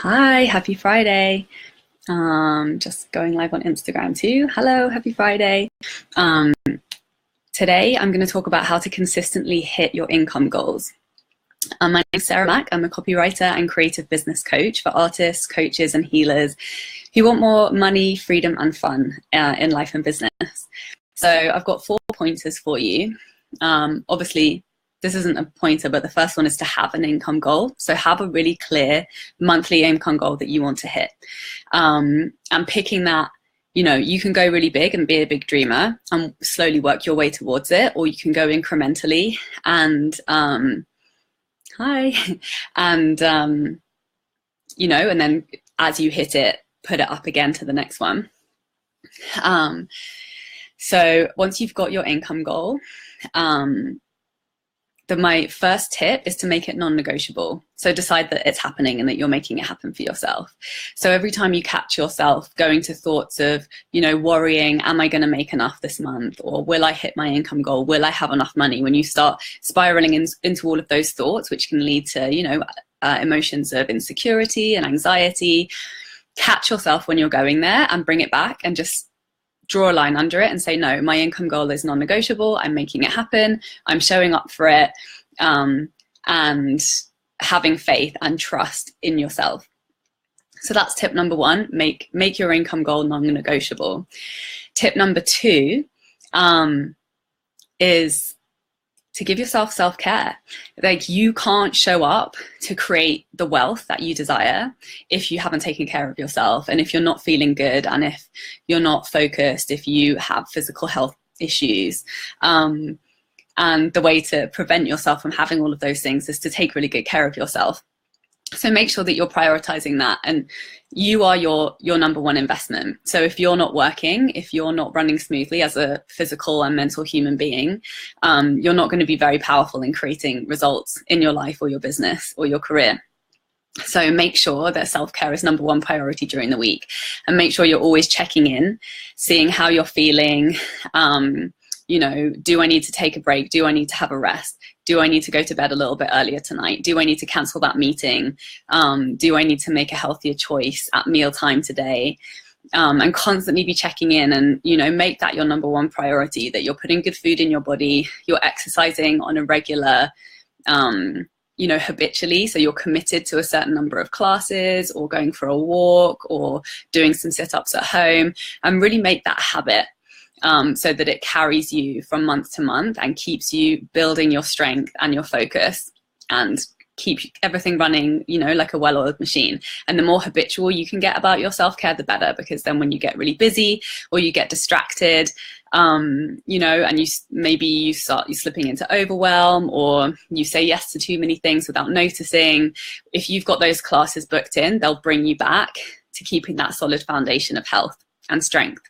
Hi, happy Friday. Just going live on Instagram too. Hello, happy Friday. Um, Today I'm going to talk about how to consistently hit your income goals. My name is Sarah Mack. I'm a copywriter and creative business coach for artists, coaches, and healers who want more money, freedom, and fun in life and business. So I've got 4 pointers for you. Obviously, this isn't a pointer, but the first one is to have an income goal. So have a really clear monthly income goal that you want to hit. And picking that, you can go really big and be a big dreamer and slowly work your way towards it, or you can go incrementally and, hi, and, and then as you hit it, put it up again to the next one. So once you've got your income goal, my first tip is to make it non-negotiable. So decide that it's happening and that you're making it happen for yourself. So every time you catch yourself going to thoughts of, worrying, am I going to make enough this month? Or will I hit my income goal? Will I have enough money? When you start spiraling into all of those thoughts, which can lead to, emotions of insecurity and anxiety, catch yourself when you're going there and bring it back and just draw a line under it and say, no, my income goal is non-negotiable. I'm making it happen. I'm showing up for it, and having faith and trust in yourself. So that's tip number one, make your income goal non-negotiable. Tip number two is to give yourself self-care. Like, you can't show up to create the wealth that you desire if you haven't taken care of yourself, and if you're not feeling good, and if you're not focused, if you have physical health issues. And the way to prevent yourself from having all of those things is to take really good care of yourself. So make sure that you're prioritizing that, and you are your number one investment. So if you're not working, if you're not running smoothly as a physical and mental human being, you're not going to be very powerful in creating results in your life or your business or your career. So make sure that self-care is number one priority during the week, and make sure you're always checking in, seeing how you're feeling. Do I need to take a break? Do I need to have a rest? Do I need to go to bed a little bit earlier tonight? Do I need to cancel that meeting? Do I need to make a healthier choice at mealtime today? And constantly be checking in, and, make that your number one priority, that you're putting good food in your body, you're exercising on a regular, habitually. So you're committed to a certain number of classes, or going for a walk, or doing some sit-ups at home, and really make that habit. So that it carries you from month to month and keeps you building your strength and your focus, and keep everything running, like a well-oiled machine. And the more habitual you can get about your self-care, the better, because then when you get really busy or you get distracted, and you start slipping into overwhelm, or you say yes to too many things without noticing, if you've got those classes booked in, they'll bring you back to keeping that solid foundation of health and strength.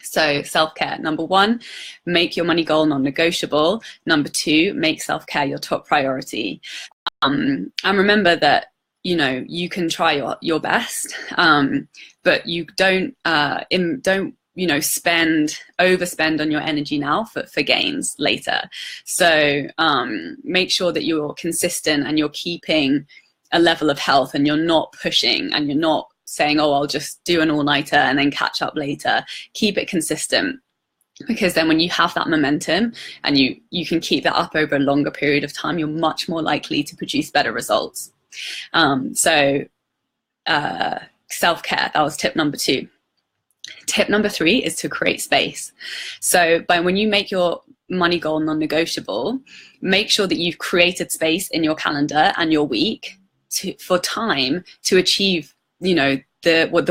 So self-care, number one, make your money goal non-negotiable. Number two, make self-care your top priority. And remember that, you can try your best, but you don't overspend on your energy now for gains later. So make sure that you're consistent and you're keeping a level of health, and you're not pushing, and you're not saying, oh, I'll just do an all-nighter and then catch up later. Keep it consistent, because then when you have that momentum and you can keep that up over a longer period of time, you're much more likely to produce better results. Self-care, that was tip number two. Tip number three is to create space. So when you make your money goal non-negotiable, make sure that you've created space in your calendar and your week for time to achieve the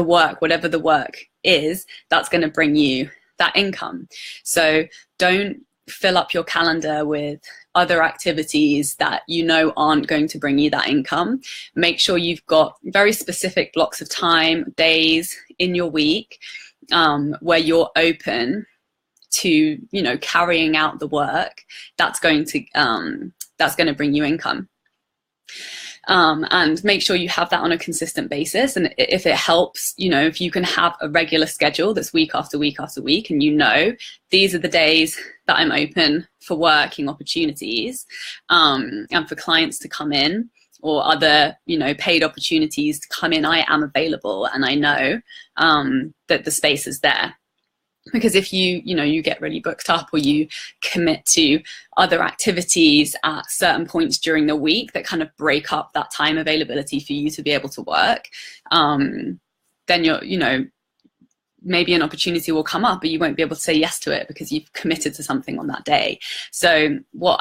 work, whatever the work is, that's going to bring you that income. So don't fill up your calendar with other activities that aren't going to bring you that income. Make sure you've got very specific blocks of time, days in your week, where you're open to carrying out the work that's going to bring you income. And make sure you have that on a consistent basis. And if it helps, if you can have a regular schedule that's week after week after week, and these are the days that I'm open for working opportunities, and for clients to come in, or other, paid opportunities to come in, I am available, and I know that the space is there. Because if you get really booked up, or you commit to other activities at certain points during the week that kind of break up that time availability for you to be able to work, then maybe an opportunity will come up, but you won't be able to say yes to it because you've committed to something on that day. So what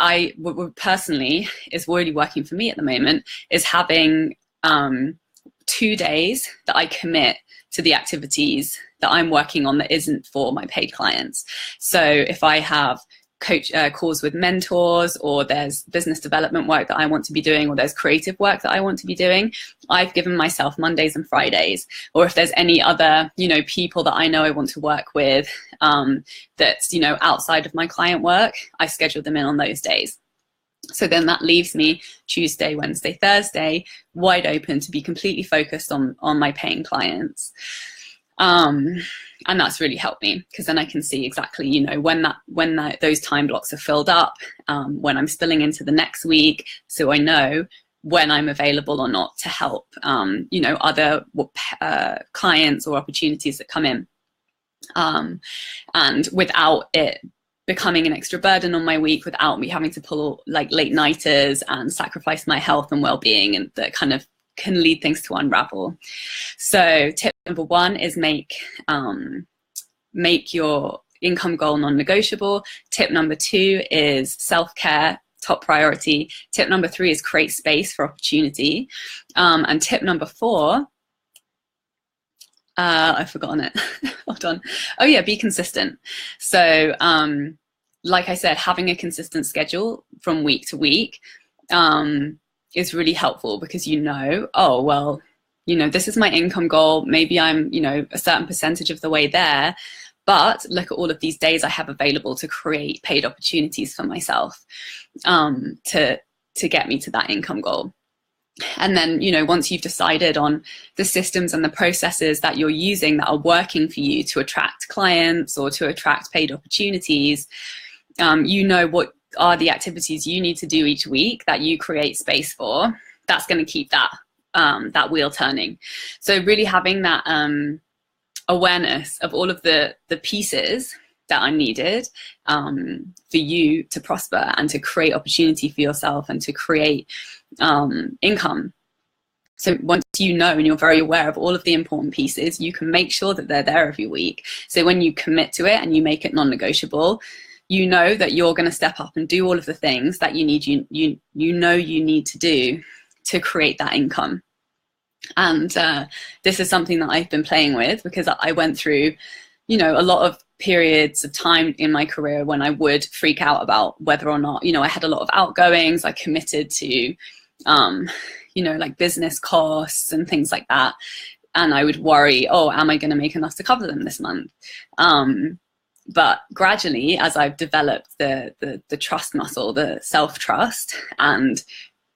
personally is really working for me at the moment is having 2 days that I commit to the activities that I'm working on that isn't for my paid clients. So if I have calls with mentors, or there's business development work that I want to be doing, or there's creative work that I want to be doing, I've given myself Mondays and Fridays. Or if there's any other, people that I know I want to work with, that's, outside of my client work, I schedule them in on those days. So then that leaves me Tuesday, Wednesday, Thursday wide open to be completely focused on my paying clients. And that's really helped me, because then I can see exactly, when those time blocks are filled up, when I'm spilling into the next week, so I know when I'm available or not to help, other clients or opportunities that come in, and without it becoming an extra burden on my week, without me having to pull like late nighters and sacrifice my health and well-being, and that kind of can lead things to unravel. So tip number 1 is make your income goal non-negotiable. Tip number 2 is self-care, top priority. Tip number 3 is create space for opportunity. And tip number 4, I've forgotten it. Hold on. Oh yeah, be consistent. So like I said, having a consistent schedule from week to week is really helpful, because oh, well, this is my income goal. Maybe I'm, a certain percentage of the way there, but look at all of these days I have available to create paid opportunities for myself, to get me to that income goal. And then, once you've decided on the systems and the processes that you're using that are working for you to attract clients or to attract paid opportunities, what are the activities you need to do each week that you create space for. That's going to keep that wheel turning. So really having that awareness of all of the pieces that are needed for you to prosper and to create opportunity for yourself and to create income. So once and you're very aware of all of the important pieces, you can make sure that they're there every week. So when you commit to it and you make it non-negotiable, you know that you're going to step up and do all of the things that you need to do to create that income. And this is something that I've been playing with, because I went through, a lot of periods of time in my career when I would freak out about whether or not, I had a lot of outgoings. I committed to, like business costs and things like that. And I would worry, oh, am I going to make enough to cover them this month? But gradually, as I've developed the trust muscle, the self-trust, and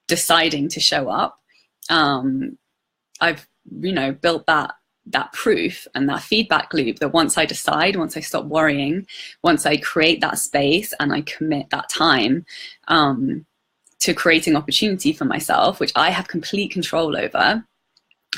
deciding to show up, I've, built that proof and that feedback loop that once I decide, once I stop worrying, once I create that space and I commit that time to creating opportunity for myself, which I have complete control over.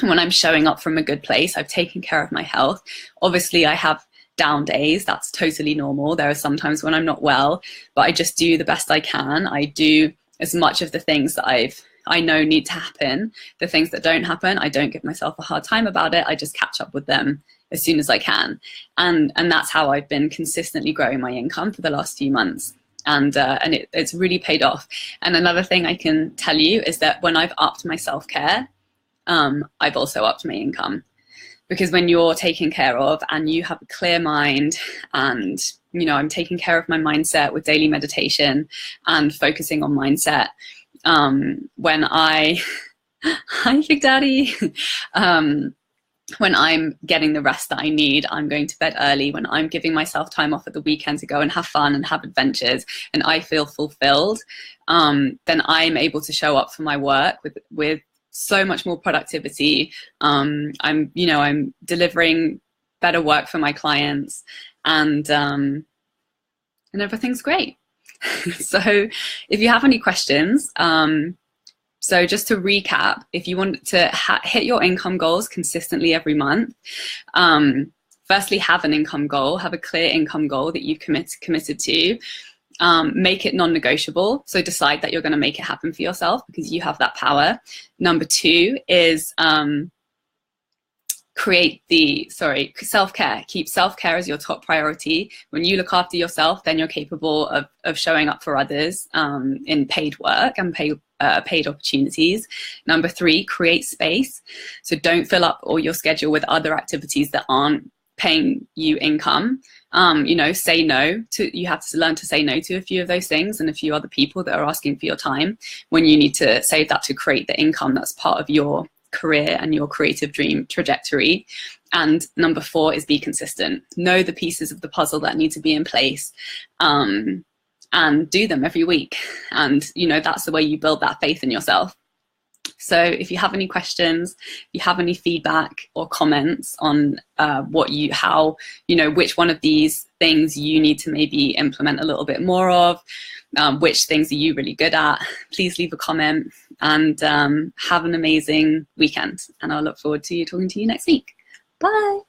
And when I'm showing up from a good place, I've taken care of my health. Obviously, I have down days. That's totally normal. There are some times when I'm not well, but I just do the best I can. I do as much of the things that I know need to happen. The things that don't happen, I don't give myself a hard time about it. I just catch up with them as soon as I can. And that's how I've been consistently growing my income for the last few months. And it's really paid off. And another thing I can tell you is that when I've upped my self-care, I've also upped my income. Because when you're taken care of and you have a clear mind, and, I'm taking care of my mindset with daily meditation and focusing on mindset, when hi Big Daddy, when I'm getting the rest that I need, I'm going to bed early, when I'm giving myself time off at the weekend to go and have fun and have adventures, and I feel fulfilled, then I'm able to show up for my work with so much more productivity. I'm delivering better work for my clients, and everything's great. So if you have any questions, So just to recap, if you want to hit your income goals consistently every month, firstly, have an income goal, have a clear income goal that you've committed to. Make it non-negotiable. So decide that you're going to make it happen for yourself because you have that power. Number 2 is self-care. Keep self-care as your top priority. When you look after yourself, then you're capable of showing up for others in paid work and paid opportunities. Number 3, create space. So don't fill up all your schedule with other activities that aren't paying you income. Say no to, you have to learn to say no to a few of those things and a few other people that are asking for your time when you need to save that to create the income that's part of your career and your creative dream trajectory. And number 4 is be consistent. Know the pieces of the puzzle that need to be in place, and do them every week. And that's the way you build that faith in yourself. So if you have any questions, if you have any feedback or comments on which one of these things you need to maybe implement a little bit more of, which things are you really good at, please leave a comment, and have an amazing weekend. And I'll look forward to talking to you next week. Bye.